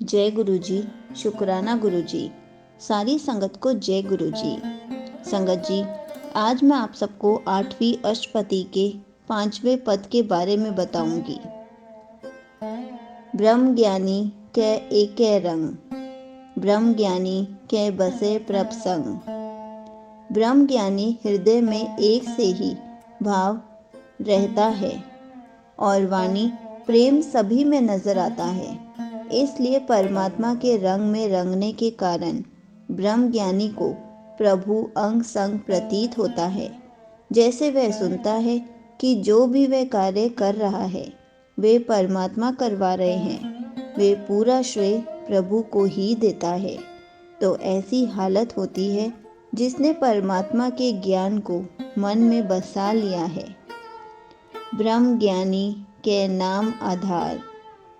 जय गुरु जी। शुक्राना गुरु जी। सारी संगत को जय गुरु जी। संगत जी, आज मैं आप सबको 8वीं अष्टपदी के 5वें पद के बारे में बताऊंगी। ब्रह्म ज्ञानी कै एकै रंग, ब्रह्म ज्ञानी कै बसे प्रभ संग। ब्रह्म ज्ञानी हृदय में एक से ही भाव रहता है और वाणी प्रेम सभी में नजर आता है। इसलिए परमात्मा के रंग में रंगने के कारण ब्रह्म ज्ञानी को प्रभु अंग संग प्रतीत होता है। जैसे वह सुनता है कि जो भी वह कार्य कर रहा है वे परमात्मा करवा रहे हैं, वे पूरा श्रेय प्रभु को ही देता है। तो ऐसी हालत होती है जिसने परमात्मा के ज्ञान को मन में बसा लिया है। ब्रह्म ज्ञानी के नाम आधार,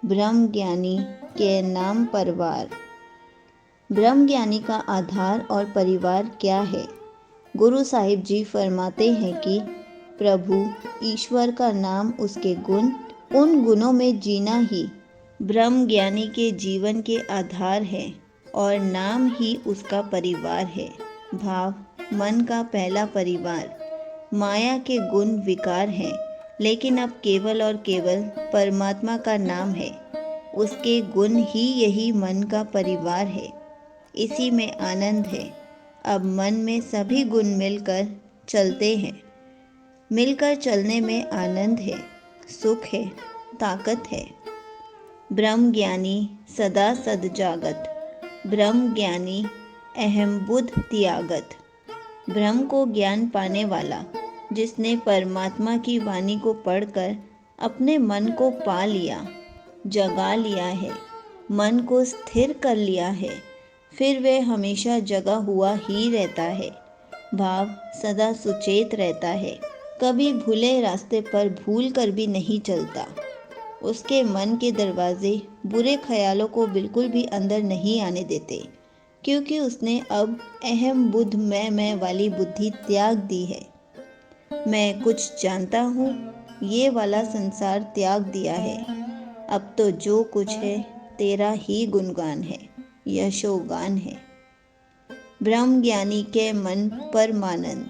ब्रह्म ज्ञानी के नाम परिवार। ब्रह्म ज्ञानी का आधार और परिवार क्या है? गुरु साहिब जी फरमाते हैं कि प्रभु ईश्वर का नाम, उसके गुण, उन गुणों में जीना ही ब्रह्म ज्ञानी के जीवन के आधार है और नाम ही उसका परिवार है। भाव मन का पहला परिवार माया के गुण विकार हैं, लेकिन अब केवल और केवल परमात्मा का नाम है, उसके गुण ही यही मन का परिवार है। इसी में आनंद है। अब मन में सभी गुण मिलकर चलते हैं। मिलकर चलने में आनंद है, सुख है, ताकत है। ब्रह्म ज्ञानी सदा सद जागत, ब्रह्म ज्ञानी अहम बुद्ध त्यागत। ब्रह्म को ज्ञान पाने वाला, जिसने परमात्मा की वाणी को पढ़कर अपने मन को पा लिया, जगा लिया है, मन को स्थिर कर लिया है, फिर वह हमेशा जगा हुआ ही रहता है। भाव सदा सुचेत रहता है, कभी भूले रास्ते पर भूल कर भी नहीं चलता। उसके मन के दरवाजे बुरे ख्यालों को बिल्कुल भी अंदर नहीं आने देते, क्योंकि उसने अब अहम बुद्ध मैं वाली बुद्धि त्याग दी है। मैं कुछ जानता हूँ ये वाला संसार त्याग दिया है। अब तो जो कुछ है तेरा ही गुणगान है, यशोगान है। ब्रह्म ज्ञानी के मन परमानंद,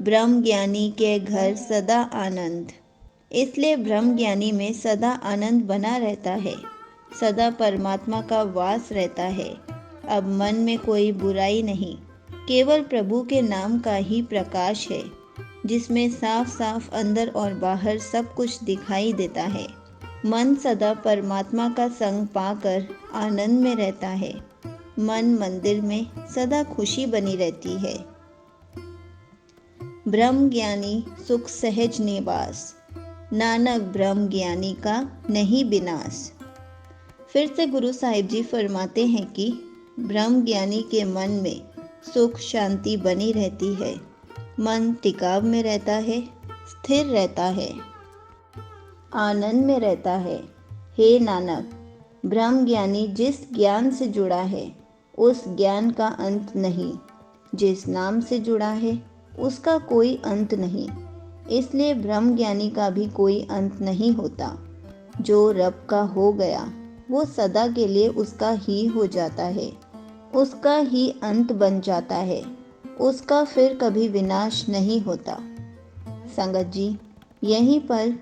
ब्रह्म ज्ञानी के घर सदा आनंद। इसलिए ब्रह्म ज्ञानी में सदा आनंद बना रहता है, सदा परमात्मा का वास रहता है। अब मन में कोई बुराई नहीं, केवल प्रभु के नाम का ही प्रकाश है, जिसमें साफ साफ अंदर और बाहर सब कुछ दिखाई देता है। मन सदा परमात्मा का संग पाकर आनंद में रहता है। मन मंदिर में सदा खुशी बनी रहती है। ब्रह्म ज्ञानी सुख सहज निवास, नानक ब्रह्म ज्ञानी का नहीं विनाश। फिर से गुरु साहिब जी फरमाते हैं कि ब्रह्म ज्ञानी के मन में सुख शांति बनी रहती है, मन टिकाव में रहता है, स्थिर रहता है, आनंद में रहता है। हे नानक, ब्रह्म ज्ञानी जिस ज्ञान से जुड़ा है उस ज्ञान का अंत नहीं, जिस नाम से जुड़ा है उसका कोई अंत नहीं। इसलिए ब्रह्म ज्ञानी का भी कोई अंत नहीं होता। जो रब का हो गया वो सदा के लिए उसका ही हो जाता है, उसका ही अंत बन जाता है, उसका फिर कभी विनाश नहीं होता। संगत जी, यहीं पर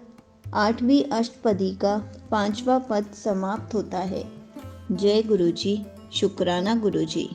8वीं अष्टपदी का 5वां पद समाप्त होता है। जय गुरु जी। शुक्राना गुरु जी।